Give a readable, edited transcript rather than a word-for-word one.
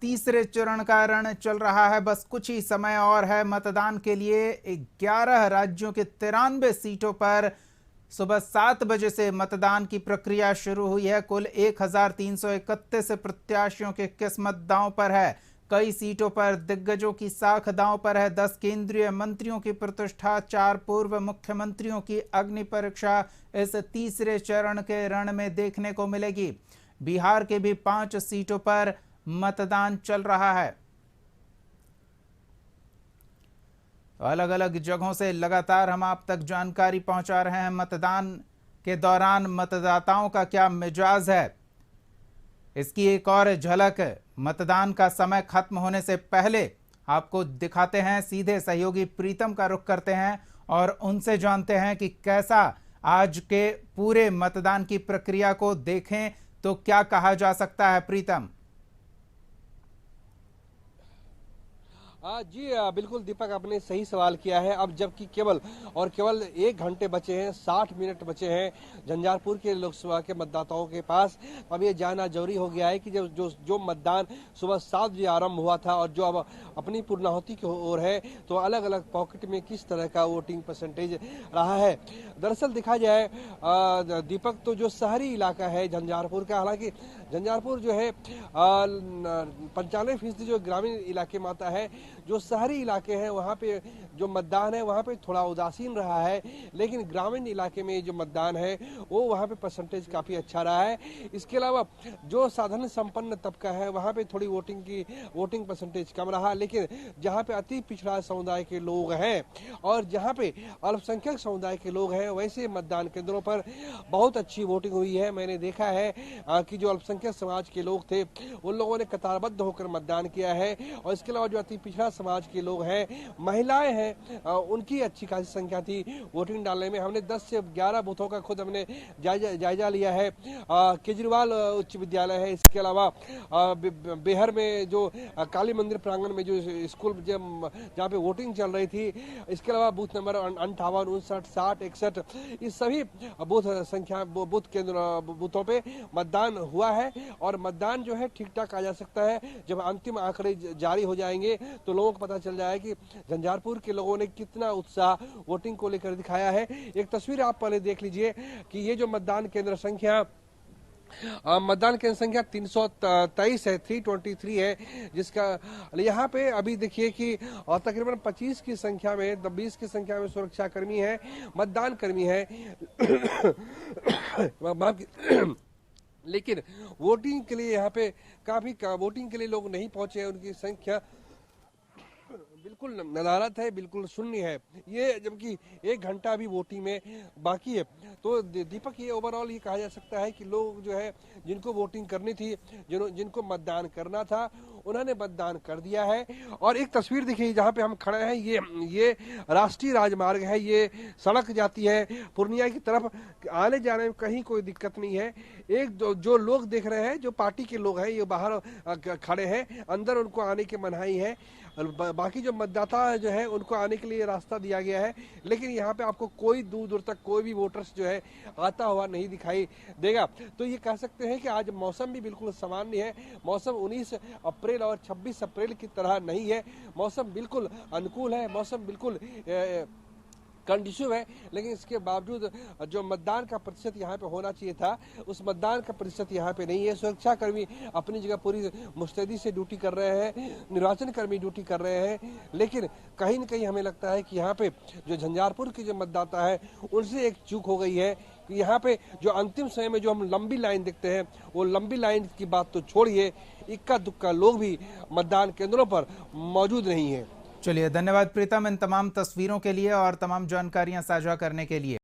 तीसरे चरण का रण चल रहा है। बस कुछ ही समय और है मतदान के लिए। 11 राज्यों के 93 सीटों पर सुबह 7 बजे से मतदान की प्रक्रिया शुरू हुई है। कुल 1331 प्रत्याशियों की किस्मत दांव पर है। कई सीटों पर दिग्गजों की साख दांव पर है। 10 केंद्रीय मंत्रियों की प्रतिष्ठा, 4 पूर्व मुख्यमंत्रियों की अग्नि परीक्षा इस तीसरे चरण के रण में देखने को मिलेगी। बिहार के भी 5 सीटों पर मतदान चल रहा है। अलग अलग जगहों से लगातार हम आप तक जानकारी पहुंचा रहे हैं। मतदान के दौरान मतदाताओं का क्या मिजाज है, इसकी एक और झलक मतदान का समय खत्म होने से पहले आपको दिखाते हैं। सीधे सहयोगी प्रीतम का रुख करते हैं और उनसे जानते हैं कि कैसा आज के पूरे मतदान की प्रक्रिया को देखें तो क्या कहा जा सकता है। प्रीतम जी बिल्कुल दीपक, आपने सही सवाल किया है। अब जबकि केवल 1 घंटे बचे हैं, 60 मिनट बचे हैं झंझारपुर के लोकसभा के मतदाताओं के पास। अब ये जानना जरूरी हो गया है कि जो मतदान सुबह 7 बजे आरंभ हुआ था और जो अब अपनी पूर्णाहुति की ओर है, तो अलग अलग पॉकेट में किस तरह का वोटिंग परसेंटेज रहा है। दरअसल देखा जाए दीपक, तो जो शहरी इलाका है झंझारपुर का, हालांकि झंझारपुर जो है 95% जो ग्रामीण इलाके में आता है, जो शहरी इलाके हैं वहाँ पे जो मतदान है वहाँ पे थोड़ा उदासीन रहा है, लेकिन ग्रामीण इलाके में जो मतदान है वो वहाँ पे परसेंटेज काफ़ी अच्छा रहा है। इसके अलावा जो साधारण संपन्न तबका है वहाँ पे थोड़ी वोटिंग परसेंटेज कम रहा, लेकिन जहाँ पे अति पिछड़ा समुदाय के लोग हैं और जहाँ पे अल्पसंख्यक समुदाय के लोग हैं, वैसे मतदान केंद्रों पर बहुत अच्छी वोटिंग हुई है। मैंने देखा है कि जो अल्पसंख्यक समाज के लोग थे उन लोगों ने कतारबद्ध होकर मतदान किया है, और इसके अलावा जो अति पिछड़ा समाज के लोग हैं, महिलाएं हैं, उनकी अच्छी खासी संख्या थी वोटिंग डालने में। हमने 10 से 11 बूथों का खुद हमने जायजा लिया है। केजरीवाल उच्च विद्यालय है, इसके अलावा बिहार में जो काली मंदिर प्रांगण में जो स्कूल जहाँ पे वोटिंग चल रही थी, इसके अलावा बूथ नंबर 58, 59, 60, 61, इस सभी बूथ केंद्र बूथों पे मतदान हुआ है। और मतदान जो है ठीक ठाक आ जा सकता है। जब अंतिम आंकड़े जारी हो जाएंगे तो लोगों को पता चल जाएगा कि झंझारपुर के लोगों ने कितना उत्साह वोटिंग को लेकर दिखाया है। एक तस्वीर आप पहले देख लीजिए कि ये जो मतदान केंद्र संख्या 323 है, 323 है, जिसका यहाँ पे अभी देखिए कि तकरीबन 25 की संख्या में 20 की संख्या में सुरक्षा कर्मी है, मतदान कर्मी है। लेकिन वोटिंग के लिए यहाँ पे वोटिंग के लिए लोग नहीं पहुंचे हैं। उनकी संख्या बिल्कुल नदारत है, बिल्कुल शून्य है ये, जबकि 1 घंटा अभी वोटिंग में बाकी है। तो दीपक, ये ओवरऑल ये कहा जा सकता है कि लोग जो है जिनको वोटिंग करनी थी, जिनको मतदान करना था, उन्होंने मतदान कर दिया है। और एक तस्वीर दिखी जहाँ पे हम खड़े हैं, ये राष्ट्रीय राजमार्ग है, ये सड़क जाती है पूर्णिया की तरफ। आने जाने में कहीं कोई दिक्कत नहीं है। जो लोग देख रहे हैं, जो पार्टी के लोग हैं, ये बाहर खड़े हैं, अंदर उनको आने की मनाही है। बाकी जो मतदाता जो है उनको आने के लिए रास्ता दिया गया है, लेकिन यहाँ पे आपको कोई दूर दूर तक कोई भी वोटर्स जो है आता हुआ नहीं दिखाई देगा। तो ये कह सकते हैं कि आज मौसम भी बिल्कुल सामान्य है। मौसम 19 अप्रैल और 26 अप्रैल की तरह नहीं है। मौसम बिल्कुल अनुकूल है, मौसम बिल्कुल कंडीसिव है, लेकिन इसके बावजूद जो मतदान का प्रतिशत यहाँ पे होना चाहिए था, उस मतदान का प्रतिशत यहाँ पे नहीं है। सुरक्षा कर्मी अपनी जगह पूरी मुस्तैदी से ड्यूटी कर रहे हैं, निर्वाचन कर्मी ड्यूटी कर रहे हैं, लेकिन कहीं न कहीं हमें लगता है कि यहाँ पे जो झंझारपुर के जो मतदाता है उनसे एक चूक हो गई है कि यहाँ पे जो अंतिम समय में जो हम लंबी लाइन देखते हैं, वो लंबी लाइन की बात तो छोड़िए, इक्का दुक्का लोग भी मतदान केंद्रों पर मौजूद नहीं है। चलिए, धन्यवाद प्रीतम इन तमाम तस्वीरों के लिए और तमाम जानकारियां साझा करने के लिए।